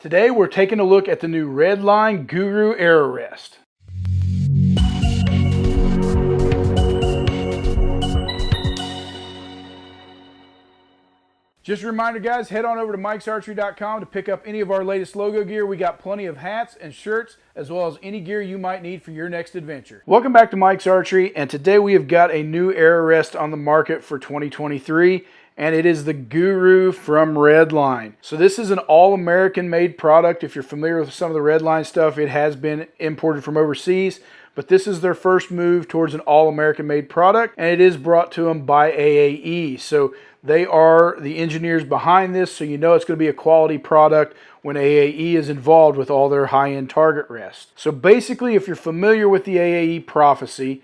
Today we're taking a look at the new Redline Guru Arrow Rest. Just a reminder guys, head on over to mikesarchery.com to pick up any of our latest logo gear. We got plenty of hats and shirts as well as any gear you might need for your next adventure. Welcome back to Mike's Archery, and today we have got a new arrow rest on the market for 2023. And it is the Guru from Redline. So this is an all-American made product. If you're familiar with some of the Redline stuff, it has been imported from overseas, but this is their first move towards an all-American made product, and it is brought to them by AAE. So they are the engineers behind this, so you know it's going to be a quality product when AAE is involved with all their high-end target rests. So basically, if you're familiar with the AAE Prophecy,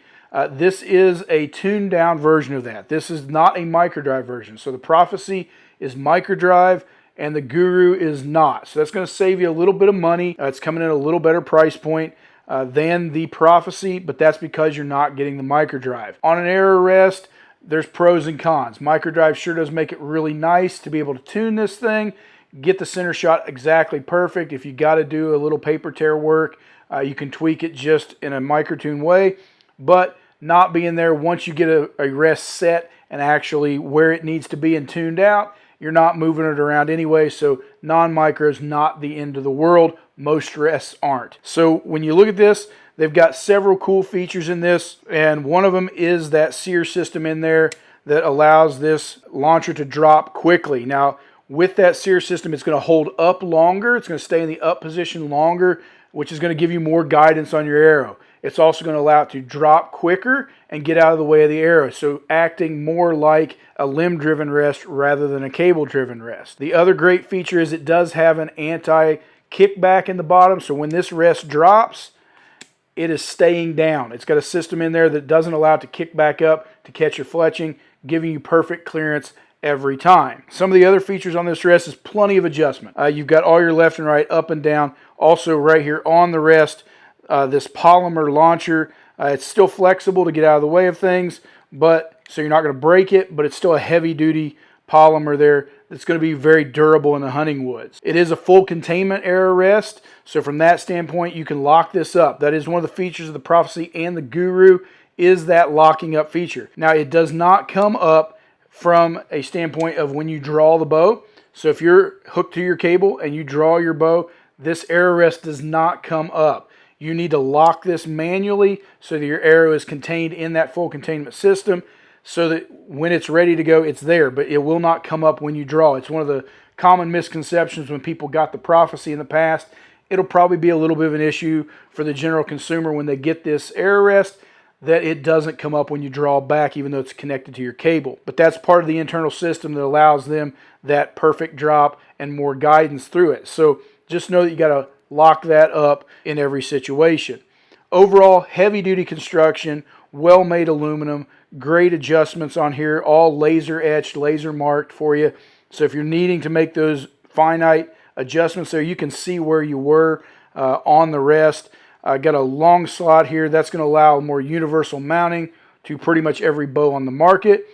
this is a tuned down version of that. This is not a microdrive version. So the Prophecy is microdrive and the Guru is not. So that's going to save you a little bit of money. It's coming in a little better price point than the Prophecy, but that's because you're not getting the microdrive. On an arrow rest, there's pros and cons. Microdrive sure does make it really nice to be able to tune this thing, get the center shot exactly perfect. If you got to do a little paper tear work, you can tweak it just in a microtune way. But not being there once you get a rest set and actually where it needs to be and tuned out, you're not moving it around anyway, so non-micro is not the end of the world. Most rests aren't. So when you look at this, they've got several cool features in this, and one of them is that sear system in there that allows this launcher to drop quickly. Now, with that sear system, it's going to hold up longer. It's going to stay in the up position longer, which is going to give you more guidance on your arrow. It's also going to allow it to drop quicker and get out of the way of the arrow, so acting more like a limb-driven rest rather than a cable-driven rest. The other great feature is it does have an anti-kickback in the bottom, so when this rest drops, it is staying down. It's got a system in there that doesn't allow it to kick back up to catch your fletching, giving you perfect clearance every time. Some of the other features on this rest is plenty of adjustment. You've got all your left and right, up and down. Also right here on the rest, this polymer launcher, it's still flexible to get out of the way of things, but so you're not going to break it, but it's still a heavy-duty polymer there that's going to be very durable in the hunting woods. It is a full containment arrow rest, so from that standpoint, you can lock this up. That is one of the features of the Prophecy and the Guru, is that locking up feature. Now, it does not come up from a standpoint of when you draw the bow. So if you're hooked to your cable and you draw your bow, this arrow rest does not come up. You need to lock this manually so that your arrow is contained in that full containment system so that when it's ready to go, it's there, but it will not come up when you draw. It's one of the common misconceptions when people got the Prophecy in the past. It'll probably be a little bit of an issue for the general consumer when they get this arrow rest, that it doesn't come up when you draw back even though it's connected to your cable. But that's part of the internal system that allows them that perfect drop and more guidance through it. So just know that you got to lock that up in every situation. Overall, heavy-duty construction, well-made aluminum, great adjustments on here, all laser etched, laser marked for you. So if you're needing to make those finite adjustments there, you can see where you were on the rest. Got a long slot here. That's going to allow more universal mounting to pretty much every bow on the market.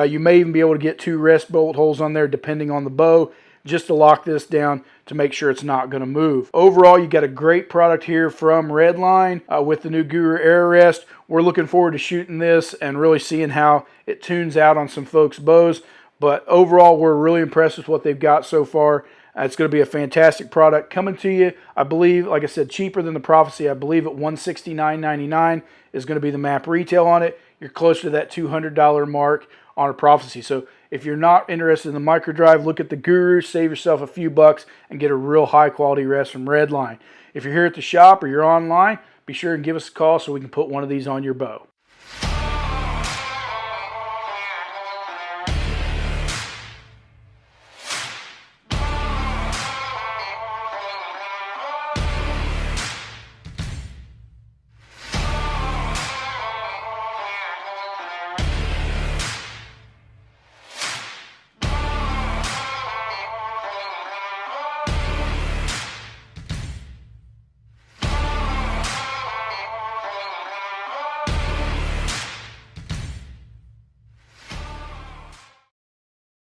You may even be able to get 2 rest bolt holes on there depending on the bow, just to lock this down to make sure it's not going to move. Overall, you got a great product here from Redline with the new Guru Arrow Rest. We're looking forward to shooting this and really seeing how it tunes out on some folks' bows. But overall, we're really impressed with what they've got so far. It's going to be a fantastic product coming to you, I believe, like I said, cheaper than the Prophecy. I believe at $169.99 is going to be the map retail on it. You're close to that $200 mark on a Prophecy. So if you're not interested in the microdrive, look at the Guru, save yourself a few bucks, and get a real high-quality rest from Redline. If you're here at the shop or you're online, be sure and give us a call so we can put one of these on your bow.